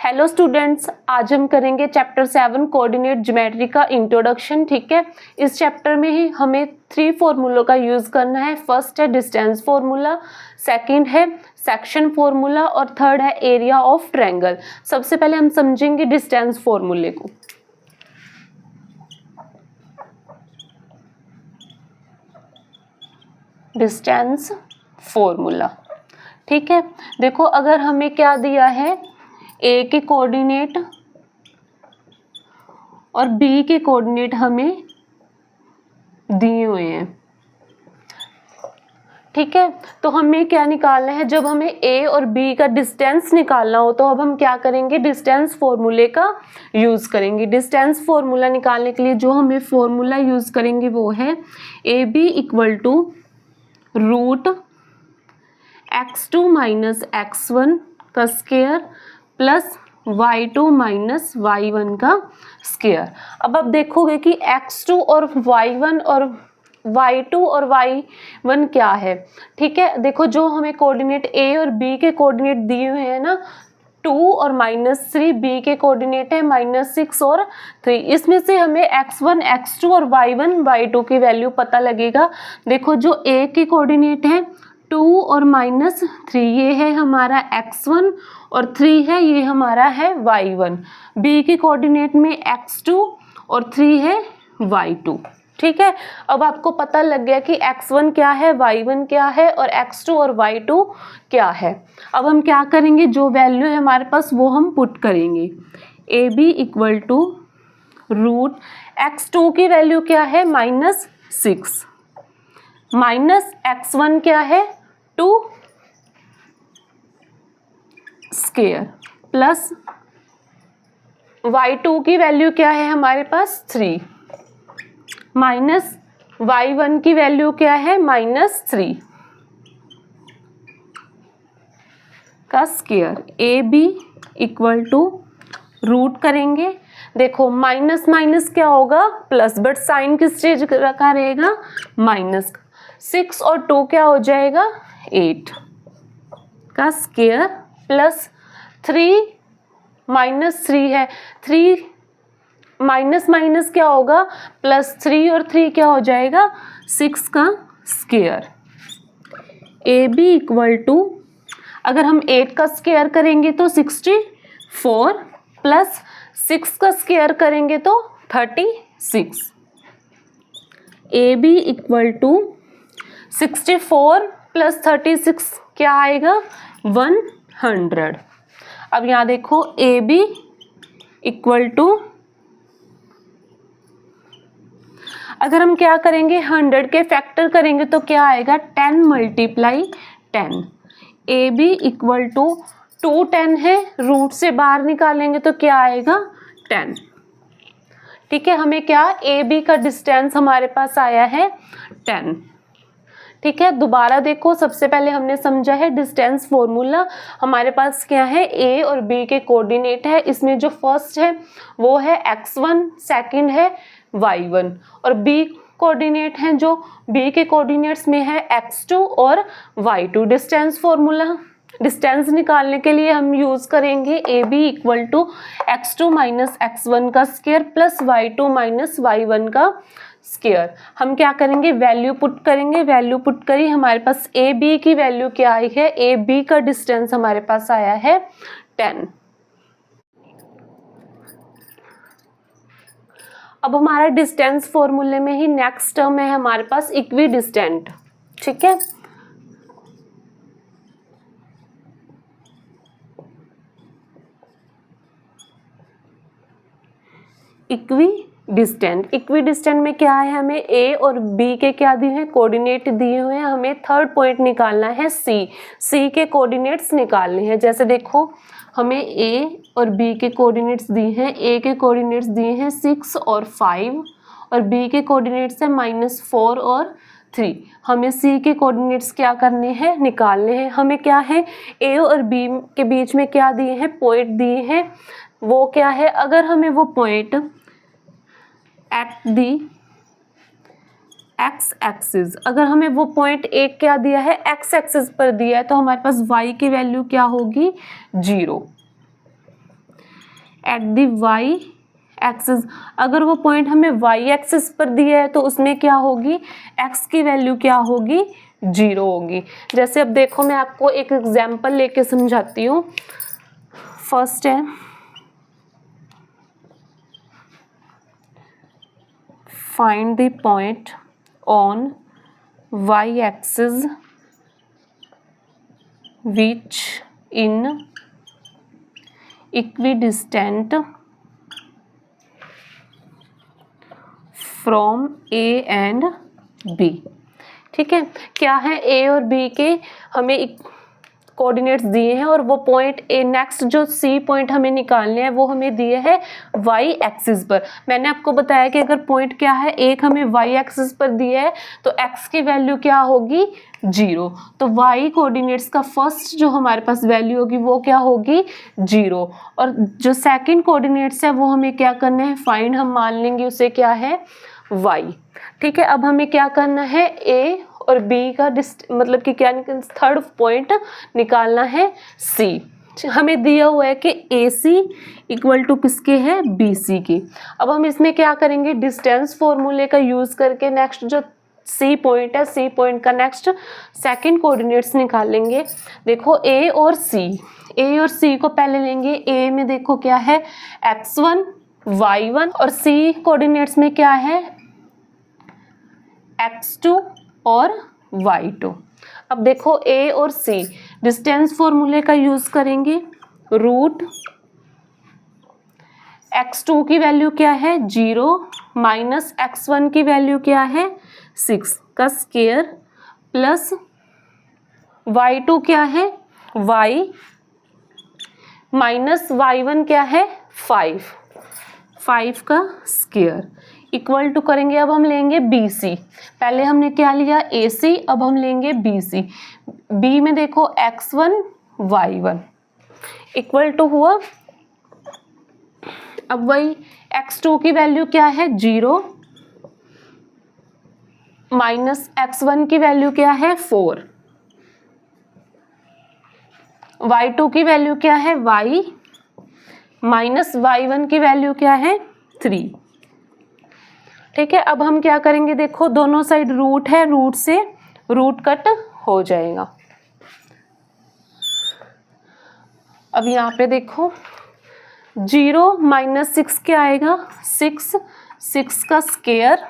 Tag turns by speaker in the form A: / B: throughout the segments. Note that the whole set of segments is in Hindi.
A: हेलो स्टूडेंट्स, आज हम करेंगे चैप्टर 7 कोऑर्डिनेट ज्योमेट्री का इंट्रोडक्शन। ठीक है, इस चैप्टर में ही हमें 3 फॉर्मूलों का यूज करना है। फर्स्ट है डिस्टेंस फॉर्मूला, सेकंड है सेक्शन फॉर्मूला और थर्ड है एरिया ऑफ ट्रायंगल। सबसे पहले हम समझेंगे डिस्टेंस फॉर्मूले को। डिस्टेंस फॉर्मूला, ठीक है। देखो, अगर हमें क्या दिया है, ए के कोऑर्डिनेट और बी के कोऑर्डिनेट हमें दिए हुए हैं, ठीक है। तो हमें क्या निकालना है, जब हमें ए और बी का डिस्टेंस निकालना हो तो अब हम क्या करेंगे, डिस्टेंस फॉर्मूले का यूज करेंगे। डिस्टेंस फॉर्मूला निकालने के लिए जो हमें फॉर्मूला यूज करेंगे वो है A B equal to root x2 minus x1 का square plus y2 minus y1 का स्क्वायर। अब आप देखोगे कि x2 और y1 और y2 और y1 क्या है, ठीक है। देखो, जो हमें कोऑर्डिनेट a और b के कोऑर्डिनेट दिए हुए हैं ना, 2 और -3, b के कोऑर्डिनेट है -6 और 3। इसमें से हमें x1, x2 और y1, y2 की वैल्यू पता लगेगा। देखो, जो a के कोऑर्डिनेट है 2 और -3, ये है हमारा x1 और 3 है ये हमारा है y1। b के कोऑर्डिनेट में x2 और 3 है y2, ठीक है। अब आपको पता लग गया कि x1 क्या है, y1 क्या है और x2 और y2 क्या है। अब हम क्या करेंगे, जो वैल्यू है हमारे पास वो हम पुट करेंगे। A B equal to root x2 की वैल्यू क्या है, -6, माइनस x1 क्या है 2 स्क्वायर प्लस y2 की वैल्यू क्या है हमारे पास 3 माइनस y1 की वैल्यू क्या है -3 का square. A B equal to root करेंगे। देखो, माइनस माइनस क्या होगा प्लस, बट साइन किस चीज का रहेगा, माइनस का। 6 और 2 क्या हो जाएगा 8 का स्क्वायर प्लस 3 -3 है, 3 माइनस माइनस क्या होगा प्लस, 3 और 3 क्या हो जाएगा 6 का square. A B equal to, अगर हम 8 का स्क्वायर करेंगे तो 64 प्लस 6 का स्क्वायर करेंगे तो 36। A B equal to 64 plus 36 क्या आएगा 100। अब यहाँ देखो, ए बी इक्वल टू, अगर हम क्या करेंगे 100 के फैक्टर करेंगे तो क्या आएगा 10 × 10। ए बी इक्वल टू 210 है, रूट से बाहर निकालेंगे तो क्या आएगा 10, ठीक है। हमें क्या, ए बी का डिस्टेंस हमारे पास आया है 10, ठीक है। दोबारा देखो, सबसे पहले हमने समझा है डिस्टेंस फॉर्मूला। हमारे पास क्या है, ए और बी के कोऑर्डिनेट है, इसमें जो फर्स्ट है वो है x1, सेकंड है y1 और बी कोऑर्डिनेट हैं जो बी के कोऑर्डिनेट्स में है x2 और y2। डिस्टेंस फॉर्मूला, डिस्टेंस निकालने के लिए हम यूज करेंगे A B equal to x2 minus x1 का square plus y2 minus y1 का स्क्वायर। हम क्या करेंगे, वैल्यू पुट करेंगे। वैल्यू पुट करी, हमारे पास ए बी की वैल्यू क्या आई है, ए बी का डिस्टेंस हमारे पास आया है 10। अब हमारा डिस्टेंस फॉर्मूले में ही नेक्स्ट टर्म है हमारे पास इक्वी डिस्टेंट, ठीक है। इक्वी डिस्टेंट में क्या है, हमें ए और बी के क्या दिए हैं, कोऑर्डिनेट दिए हुए हैं। हमें थर्ड पॉइंट निकालना है सी के कोऑर्डिनेट्स निकालने हैं। जैसे देखो, हमें ए और बी के कोऑर्डिनेट्स दिए हैं। ए के कोऑर्डिनेट्स दिए हैं 6 और 5 और बी के कोऑर्डिनेट्स है -4 और 3। हमें सी के कोऑर्डिनेट्स क्या करने हैं, निकालने हैं। हमें क्या है, ए और बी के बीच में क्या दिए हैं, पॉइंट दिए हैं। वो क्या है, अगर हमें वो point at the x axis, अगर हमें वो पॉइंट एक क्या दिया है, एक्स एक्सिस पर दिया है, तो हमारे पास y की वैल्यू क्या होगी 0। At the Y axis. अगर वो पॉइंट हमें वाई एक्सिस पर दिया है तो उसमें क्या होगी, एक्स की वैल्यू क्या होगी, 0 होगी। जैसे अब देखो मैं आपको एक एग्जाम्पल लेके समझाती हूँ। फर्स्ट है find the point on Y axis which in equidistant from A and B। ठीक है, क्या है A और B के हमें कोऑर्डिनेट्स दिए हैं और वो पॉइंट ए, नेक्स्ट जो सी पॉइंट हमें निकालने हैं वो हमें दिए हैं वाई एक्सिस पर। मैंने आपको बताया कि अगर पॉइंट क्या है, एक हमें वाई एक्सिस पर दिया है तो एक्स की वैल्यू क्या होगी, 0। तो वाई कोऑर्डिनेट्स का फर्स्ट जो हमारे पास वैल्यू होगी वो क्या होगी, 0। और जो सेकंड कोऑर्डिनेट्स है वो हमें क्या करना है, फाइंड, हम मान लेंगे उसे क्या है, वाई। ठीक है, अब हमें क्या करना है, ए और बी का मतलब कि क्या थर्ड पॉइंट निकालना है, सी। हमें दिया हुआ है कि ए सी इक्वल टू किसके है, बी सी के। अब हम इसमें क्या करेंगे, डिस्टेंस फॉर्मूले का यूज करके नेक्स्ट जो सी पॉइंट है, सी पॉइंट का नेक्स्ट सेकंड कोऑर्डिनेट्स निकालेंगे। देखो ए और सी को पहले लेंगे। ए में देखो क्या है, x1 y1 और सी कोऑर्डिनेट्स में क्या है, x2 और y2। अब देखो a और c डिस्टेंस फॉर्मूले का यूज करेंगे। रूट x2 की वैल्यू क्या है, 0 माइनस x1 की वैल्यू क्या है, 6 का स्क्वायर प्लस y2 क्या है, y माइनस y1 क्या है, 5 का स्क्वायर इक्वल टू करेंगे। अब हम लेंगे बी सी। पहले हमने क्या लिया, ए सी, अब हम लेंगे बी सी। बी में देखो x1 y1 इक्वल टू हुआ, अब वही x2 की वैल्यू क्या है, 0 माइनस x1 की वैल्यू क्या है, 4, y2 की वैल्यू क्या है, y माइनस y1 की वैल्यू क्या है, 3। ठीक है, अब हम क्या करेंगे, देखो दोनों साइड रूट है, रूट से रूट कट हो जाएगा। अब यहाँ पे देखो 0 माइनस 6 क्या आएगा, 6 का स्क्वायर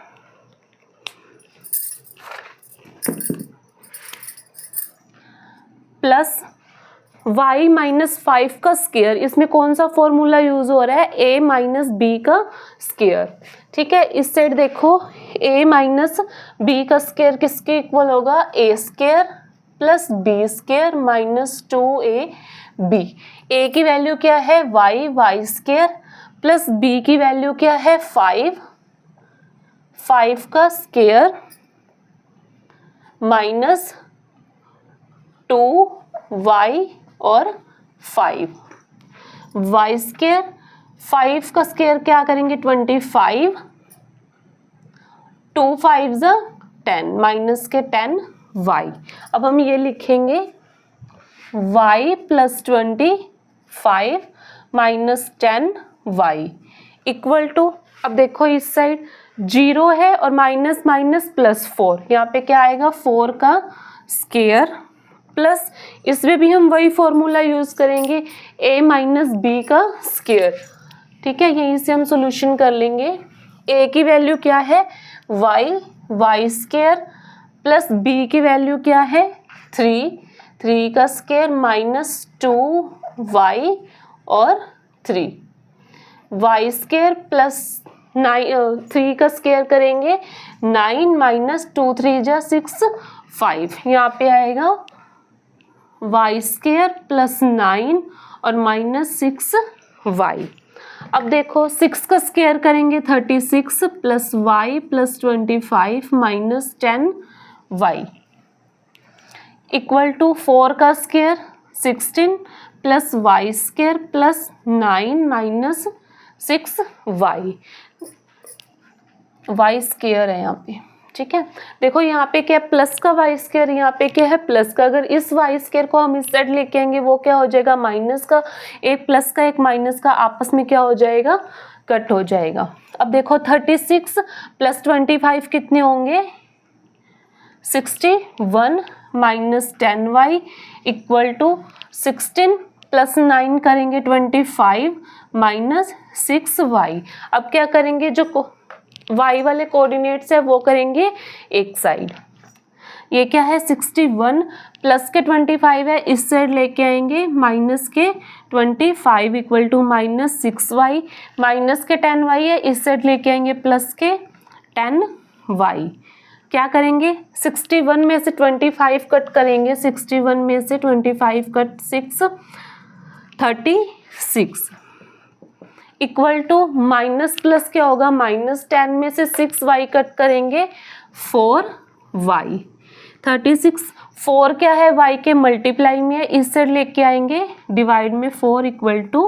A: प्लस y माइनस 5 का स्क्वायर। इसमें कौन सा फॉर्मूला यूज हो रहा है, a माइनस बी का स्क्वायर। ठीक है, इस साइड देखो a माइनस बी का स्क्वायर किसके इक्वल होगा, a square plus B square minus 2ab। a की वैल्यू क्या है, y स्क्वायर प्लस b की वैल्यू क्या है, 5 का स्क्वायर माइनस 2y और 5 y स्क्वायर, 5 का स्क्वायर क्या करेंगे, 25, 2 5 10 माइनस के 10 y। अब हम ये लिखेंगे y plus 25 minus 10 y equal to, अब देखो इस साइड 0 है और माइनस माइनस प्लस 4, यहाँ पे क्या आएगा, 4 का स्क्वायर प्लस इसमें भी हम वही फॉर्मूला यूज करेंगे, a माइनस बी का स्क्वायर। ठीक है, यहीं से हम सॉल्यूशन कर लेंगे। a की वैल्यू क्या है, y स्क्वायर प्लस b की वैल्यू क्या है, 3 का स्क्वायर माइनस 2y और 3, y स्क्वायर प्लस 3 का स्क्वायर करेंगे 9 माइनस 2 3 जा 6 5, यहाँ पे आएगा y स्क्वायर प्लस 9 और माइनस 6y। अब देखो 6 का स्क्वायर करेंगे 36 plus y plus 25 minus 10y equal to 4 का square 16 plus y square plus 9 minus 6y, y square है यहाँ पे। ठीक है, देखो यहाँ पे क्या है प्लस का वाई स्क्वायर, यहाँ पे क्या है प्लस का। अगर इस वाई स्क्वायर को हम इस साइड लेके आएंगे वो क्या हो जाएगा माइनस का, एक प्लस का एक माइनस का आपस में क्या हो जाएगा कट हो जाएगा। अब देखो 36 प्लस 25 कितने होंगे 61 minus 10y equal to 16 plus 9 करेंगे 25 माइनस 6y। अब क्या करेंगे जो y वाले कोऑर्डिनेट्स है वो करेंगे एक साइड। ये क्या है 61 प्लस के 25 है इस साइड लेके आएंगे माइनस के 25 equal to minus 6y, minus के 10y है इस साइड लेके आएंगे प्लस के 10y। क्या करेंगे 61 में से 25 कट करेंगे, 61 में से 25 cut 6 36 equal to minus plus क्या होगा माइनस 10 में से 6y कट करेंगे 4y। 36 4 क्या है y के मल्टीप्लाई में है इस साइड लेके आएंगे डिवाइड में 4 इक्वल टू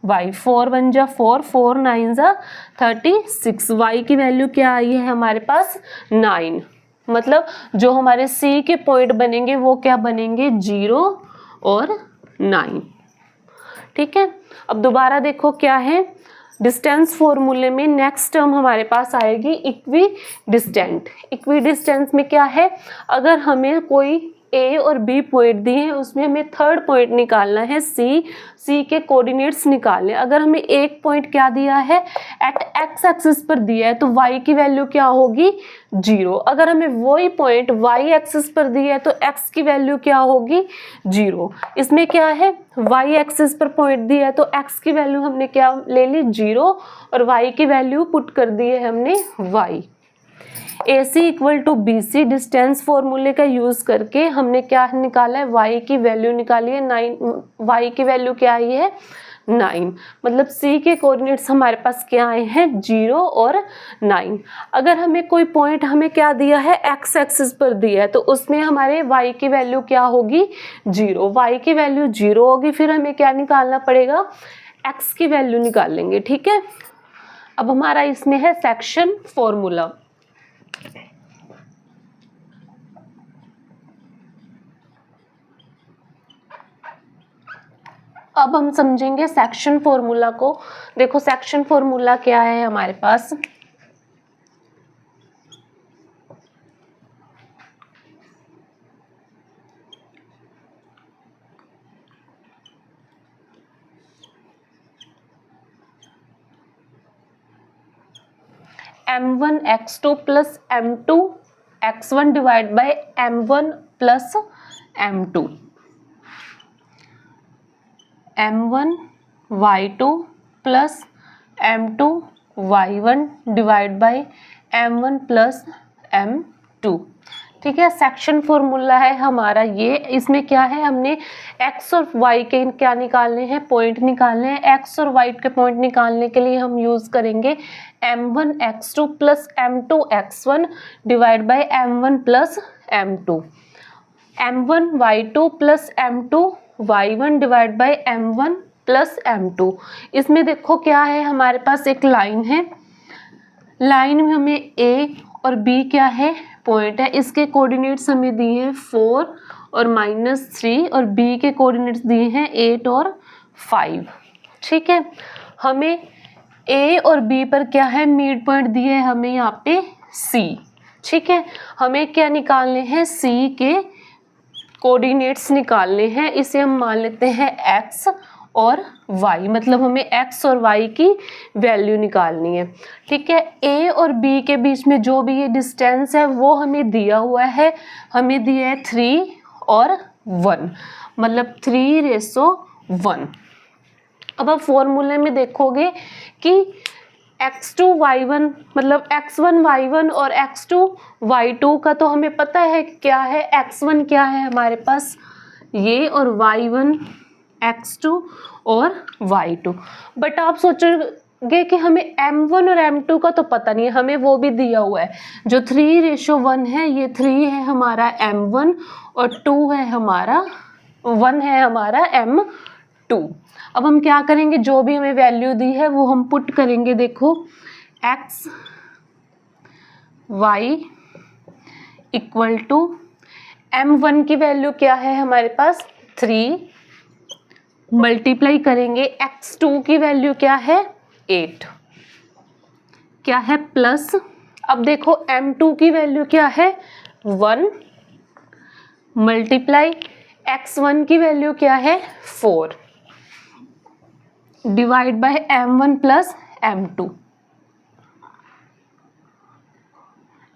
A: y। 4 1 जा 4, 4 9 जा 36। y की वैल्यू क्या आई है हमारे पास 9। मतलब जो हमारे c के पॉइंट बनेंगे वो क्या बनेंगे 0 और 9। ठीक है, अब दोबारा देखो क्या है डिस्टेंस फॉर्मूले में नेक्स्ट टर्म हमारे पास आएगी इक्वी डिस्टेंट। इक्वी डिस्टेंस में क्या है अगर हमें कोई ए और बी पॉइंट दिए हैं उसमें हमें थर्ड पॉइंट निकालना है सी, सी के कोऑर्डिनेट्स निकालने। अगर हमें एक पॉइंट क्या दिया है एट एक्स एक्सिस पर दिया है तो y की वैल्यू क्या होगी 0। अगर हमें वही पॉइंट y एक्सिस पर दिया है तो x की वैल्यू क्या होगी 0। इसमें क्या है y एक्सिस पर पॉइंट दिया है तो x की वैल्यू हमने क्या ले ली 0 और y की वैल्यू पुट कर दी है हमने y। AC equal to BC distance फॉर्मूले का यूज करके हमने क्या निकाला है y की वैल्यू निकाली है 9। y की वैल्यू क्या आई है 9। मतलब C के कोऑर्डिनेट्स हमारे पास क्या आए हैं 0 और 9। अगर हमें कोई पॉइंट हमें क्या दिया है x एक्सिस पर दिया है तो उसमें हमारे y की वैल्यू क्या होगी 0। y की वैल्यू 0 होगी, फिर हमें क्या निकालना पड़ेगा x की वैल्यू निकाल लेंगे। ठीक है, अब हमारा इसमें है सेक्शन फॉर्मूला। अब हम समझेंगे सेक्शन फॉर्मूला को। देखो सेक्शन फॉर्मूला क्या है हमारे पास m1 x2 plus m2 x1 divide by m1 plus m2, m1 y2 plus m2 y1 divide by m1 plus m2। ठीक है, सेक्शन फॉर्मूला है हमारा ये। इसमें क्या है हमने x और y के क्या निकालने हैं पॉइंट निकालने हैं। x और y के पॉइंट निकालने के लिए हम यूज करेंगे m1 x2 plus m2 x1 divide by m1 plus m2, m1 y2 plus m2 y1 divide by m1 plus m2। इसमें देखो क्या है हमारे पास एक लाइन है, लाइन में हमें a और b क्या है पॉइंट है। इसके कोऑर्डिनेट्स हमें दिए हैं 4 और -3 और b के कोऑर्डिनेट्स दिए हैं 8 और 5। ठीक है, हमें a और b पर क्या है मिड पॉइंट दिए हैं हमें यहाँ पे c। ठीक है, हमें क्या निकालने हैं c के कोऑर्डिनेट्स निकालने हैं। इसे हम मान लेते हैं x और y, मतलब हमें x और y की वैल्यू निकालनी है। ठीक है, a और b के बीच में जो भी ये डिस्टेंस है वो हमें दिया हुआ है, हमें दिया है 3 और 1, मतलब 3:1। अब आप फॉर्मूले में देखोगे कि x2 y1 मतलब x1 y1 और x2 y2 का तो हमें पता है क्या है। x1 क्या है हमारे पास ये और y1 x2 और y2। बट आप सोचोगे कि हमें m1 और m2 का तो पता नहीं है, हमें वो भी दिया हुआ है जो 3:1 है। ये 3 है हमारा m1 और 2 है हमारा 1 है हमारा m2। अब हम क्या करेंगे जो भी हमें वैल्यू दी है वो हम पुट करेंगे। देखो x y equal to m1 की वैल्यू क्या है हमारे पास 3 मल्टीप्लाई करेंगे x2 की वैल्यू क्या है 8 क्या है प्लस, अब देखो m2 की वैल्यू क्या है 1 मल्टीप्लाई x1 की वैल्यू क्या है 4 divide by m1 plus m2।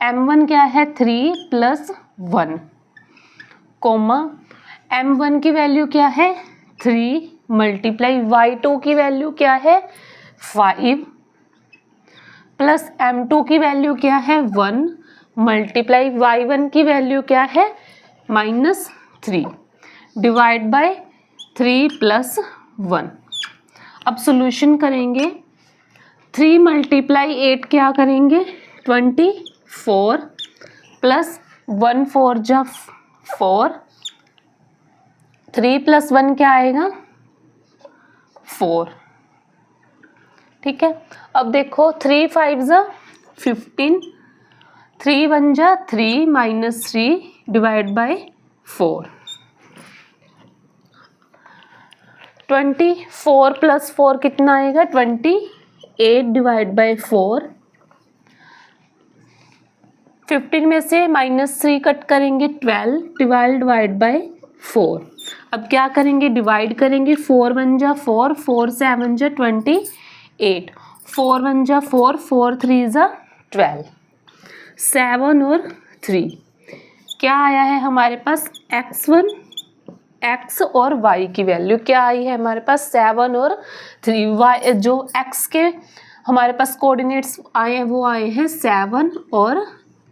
A: m1 क्या है 3 प्लस 1 कोमा m1 की वैल्यू क्या है 3 मल्टीप्लाई y2 की वैल्यू क्या है 5 प्लस m2 की वैल्यू क्या है 1 मल्टीप्लाई y1 की वैल्यू क्या है -3 डिवाइड बाय 3 प्लस 1। अब सॉल्यूशन करेंगे 3 मल्टीप्लाई 8 क्या करेंगे 24 प्लस 1 4 जा 4 3 प्लस 1 क्या आएगा 4। ठीक है, अब देखो 3 5 जा 15 3 1 जा 3 -3 डिवाइड बाय 4 24 प्लस 4 कितना आएगा 28 डिवाइड बाय 4। 15 में से -3 कट करेंगे 12 डिवाइड बाय 4। अब क्या करेंगे डिवाइड करेंगे 4 1 जा 4 4 7 जा 28 4 1 जा 4 4 3 जा 12 7 और 3 क्या आया है हमारे पास x1 x और y की वैल्यू क्या आई है हमारे पास 7 और 3 y जो x के हमारे पास कोऑर्डिनेट्स आए हैं वो आए हैं 7 और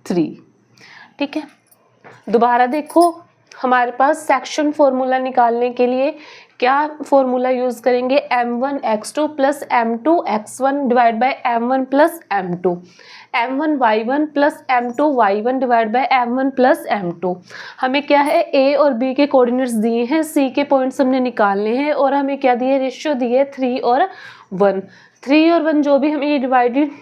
A: 3। ठीक है, दोबारा देखो हमारे पास सेक्शन फॉर्मूला निकालने के लिए क्या फॉर्मूला यूज करेंगे m1 x2 plus m2 x1 divide by m1 plus m2 m1 y1 plus m2 y1 divide by m1 plus m2। हमें क्या है a और b के कोऑर्डिनेट्स दिए हैं, c के पॉइंट्स हमने निकालने हैं और हमें क्या दिए रेशियो दिए 3 और 1। 3 और 1 जो भी हमें ये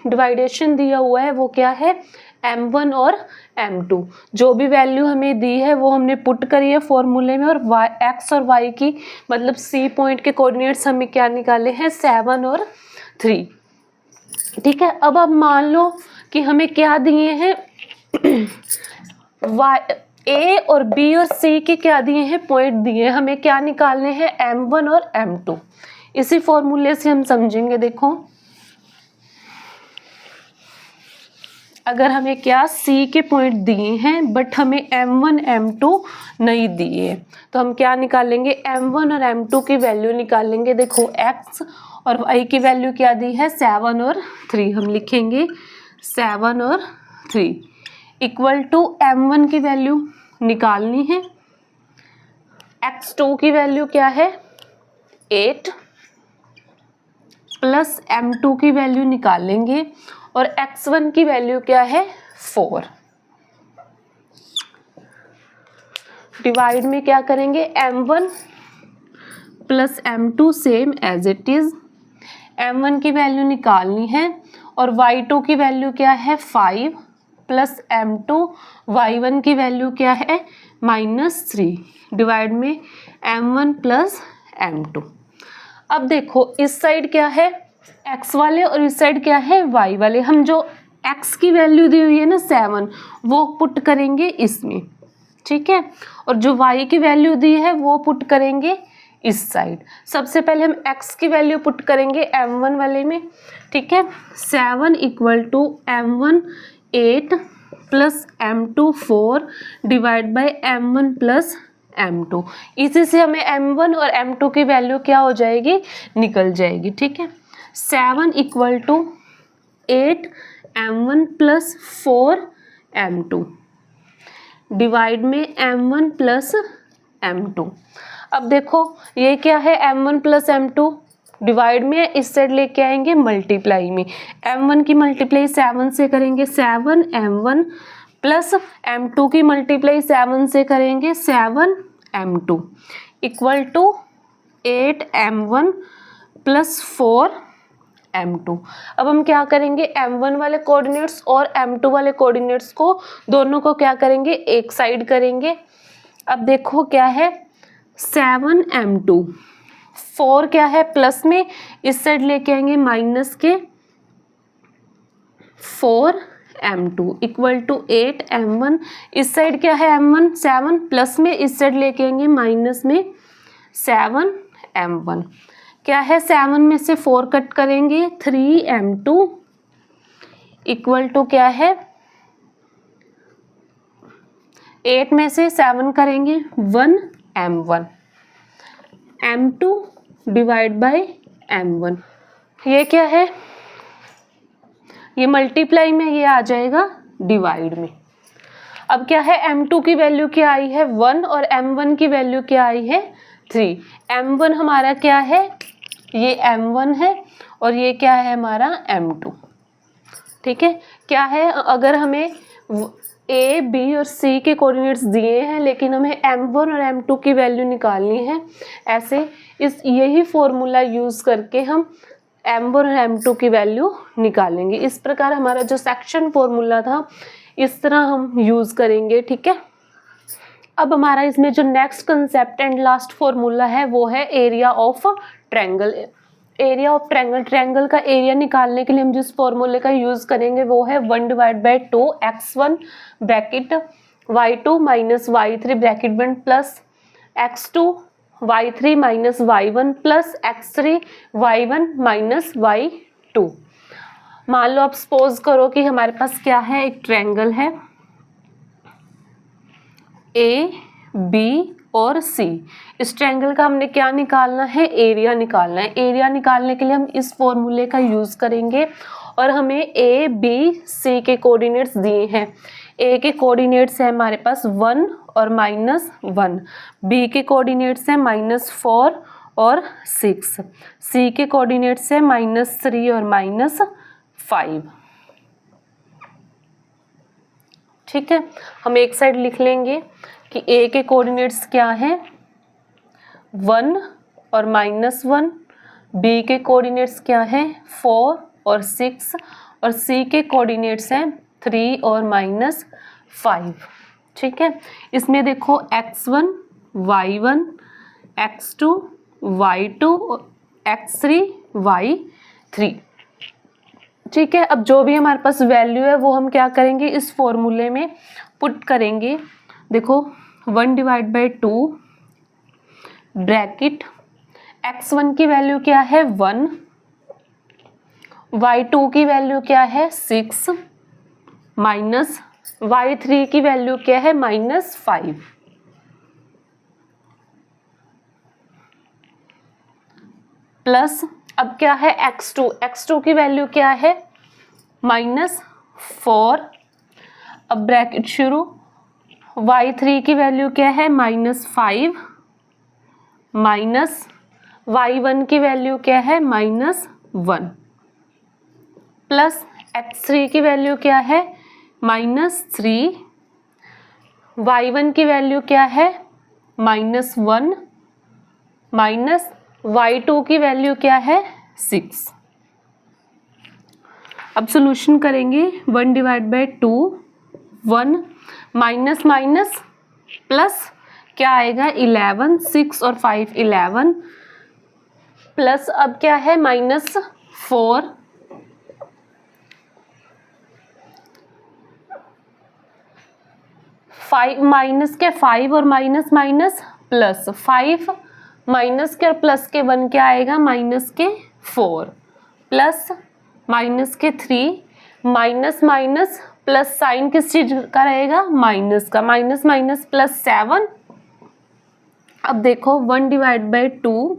A: डिवाइडेशन दिया हुआ है वो क्या है m1 और m2। जो भी वैल्यू हमें दी है वो हमने पुट करी है फॉर्मूले में और x और y की मतलब c पॉइंट के कोऑर्डिनेट्स हमें क्या निकाले हैं 7 और 3। ठीक है, अब मान लो कि हमें क्या दिए हैं a और b और c के क्या दिए हैं पॉइंट दिए हैं, हमें क्या निकालने हैं m1 और m2। इसी फॉर्मूले से हम समझेंगे। देखो अगर हमें क्या c के पॉइंट दिए हैं बट हमें m1 m2 नहीं दिए तो हम क्या निकालेंगे m1 और m2 की वैल्यू निकालेंगे। देखो x और y की वैल्यू क्या दी है 7 और 3, हम लिखेंगे 7 और 3 इक्वल टू m1 की वैल्यू निकालनी है, x2 की वैल्यू क्या है 8 प्लस m2 की वैल्यू निकालेंगे और x1 की वैल्यू क्या है 4। डिवाइड में क्या करेंगे m1 plus m2 same as it is, m1 की वैल्यू निकालनी है और y2 की वैल्यू क्या है 5 प्लस m2 y1 की वैल्यू क्या है -3 डिवाइड में m1 प्लस m2। अब देखो इस साइड क्या है x वाले और इस साइड क्या है y वाले, हम जो x की वैल्यू दी हुई है ना 7 वो पुट करेंगे इसमें। ठीक है, और जो y की वैल्यू दी है वो पुट करेंगे इस साइड। सबसे पहले हम x की वैल्यू पुट करेंगे m1 वाले में। ठीक है, 7 equal to m1 8 plus m2 4 divide by m1 plus m2। इसी से हमें m1 और m2 की वैल्यू क्या हो जाएगी निकल जाएगी। ठीक है, 7 equal to 8 m1 plus 4 m2 divide में m1 प्लस m2। अब देखो ये क्या है m1 प्लस m2 डिवाइड में इस साइड लेके आएंगे मल्टीप्लाई में, m1 की मल्टीप्लाई 7 से करेंगे 7 m1 प्लस m2 की मल्टीप्लाई 7 से करेंगे 7 m2 equal to 8 m1 plus 4 m2। अब हम क्या करेंगे, m1 वाले कोऑर्डिनेट्स और m2 वाले कोऑर्डिनेट्स को दोनों को क्या करेंगे, एक साइड करेंगे। अब देखो क्या है 7m2, 4 क्या है प्लस में, इस साइड लेके आएंगे माइनस के 4m2 इक्वल टू 8m1, इस साइड क्या है m1 7 प्लस में, इस साइड लेके आएंगे माइनस में 7m1, क्या है 7 में से 4 कट करेंगे 3m2 इक्वल टू क्या है 8 में से 7 करेंगे 1m1, m2 divide by m1, ये क्या है, ये मल्टीप्लाई में, ये आ जाएगा डिवाइड में। अब क्या है m2 की वैल्यू क्या आई है 1 और m1 की वैल्यू क्या आई है 3। m1 हमारा क्या है, ये m1 है और ये क्या है हमारा m2। ठीक है, क्या है अगर हमें a b और c के कोऑर्डिनेट्स दिए हैं लेकिन हमें m1 और m2 की वैल्यू निकालनी है, ऐसे यही फॉर्मूला यूज करके हम m1 और m2 की वैल्यू निकालेंगे। इस प्रकार हमारा जो सेक्शन फॉर्मूला था इस तरह हम यूज करेंगे। ठीक है, अब हमारा इसमें जो next concept and last formula है वो है area of triangle. Area of triangle, triangle का एरिया निकालने के लिए हम जिस फॉर्मूले का यूज करेंगे वो है 1 divide by 2 x1 bracket y2 minus y3 bracket बंद plus x2 y3 minus y1 plus x3 y1 minus y2। मान लो आप सपोज करो कि हमारे पास क्या है, एक ट्रायंगल है ए बी और सी। इस ट्रायंगल का हमने क्या निकालना है, एरिया निकालना है। एरिया निकालने के लिए हम इस फॉर्मूले का यूज करेंगे और हमें ए बी सी के कोऑर्डिनेट्स दिए हैं। ए के कोऑर्डिनेट्स है हमारे पास 1 और -1, बी के कोऑर्डिनेट्स है -4 और 6, सी के कोऑर्डिनेट्स है -3 और -5। ठीक है, हम एक साइड लिख लेंगे कि ए के कोऑर्डिनेट्स क्या हैं 1 और -1, बी के कोऑर्डिनेट्स क्या हैं 4 और 6 और सी के कोऑर्डिनेट्स हैं 3 और -5। ठीक है, इसमें देखो x1 y1 x2 y2 x3 y3। ठीक है, अब जो भी हमारे पास वैल्यू है वो हम क्या करेंगे, इस फॉर्मूले में पुट करेंगे। देखो 1 डिवाइड बाई 2 ब्रैकेट x1 की वैल्यू क्या है 1, y2 की वैल्यू क्या है 6 माइनस y3 की वैल्यू क्या है -5 प्लस अब क्या है x2 की वैल्यू क्या है -4। अब ब्रैकेट शुरू, y3 की वैल्यू क्या है -5 माइनस y1 की वैल्यू क्या है -1 प्लस x3 की वैल्यू क्या है -3, y1 की वैल्यू क्या है -1 माइनस y2 की वैल्यू क्या है 6। अब सॉल्यूशन करेंगे 1 divide by 2 1 minus minus plus क्या आएगा 11, 6 और 5 11 प्लस अब क्या है -4 5 माइनस के 5 और माइनस माइनस प्लस 5 माइनस के और प्लस के 1 क्या आएगा माइनस के 4 प्लस माइनस के 3 माइनस माइनस प्लस साइन किस चीज का रहेगा माइनस का, माइनस माइनस प्लस 7। अब देखो 1 डिवाइड बाई 2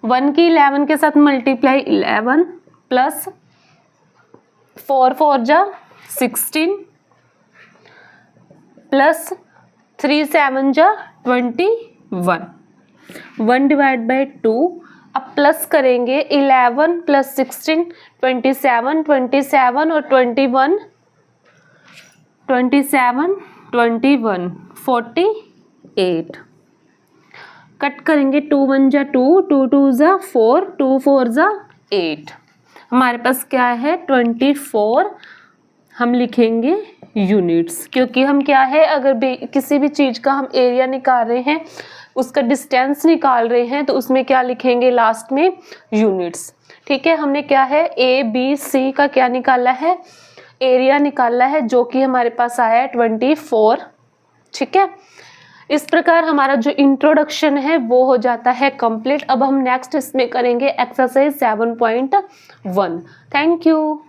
A: 1 की 11 के साथ मल्टीप्लाई 11 प्लस 4 4 जा 16 प्लस 3 7 जा 21। 1 डिवाइड बाई 2 अब प्लस करेंगे 11 प्लस 16 27 27 और 21 27 21 48 कट करेंगे 2 1 जा 2 2 2 जा 4 2 4 जा 8। हमारे पास क्या है 24 हम लिखेंगे यूनिट्स, क्योंकि हम क्या है अगर किसी भी चीज का हम एरिया निकाल रहे हैं, उसका डिस्टेंस निकाल रहे हैं, तो उसमें क्या लिखेंगे लास्ट में यूनिट्स। ठीक है, हमने क्या है ए बी सी का क्या निकाला है, एरिया निकाला है, जो कि हमारे पास आया है 24। ठीक है, इस प्रकार हमारा जो इंट्रोडक्शन है वो हो जाता है कंप्लीट। अब हम नेक्स्ट इसमें करेंगे एक्सरसाइज 7.1। Thank you.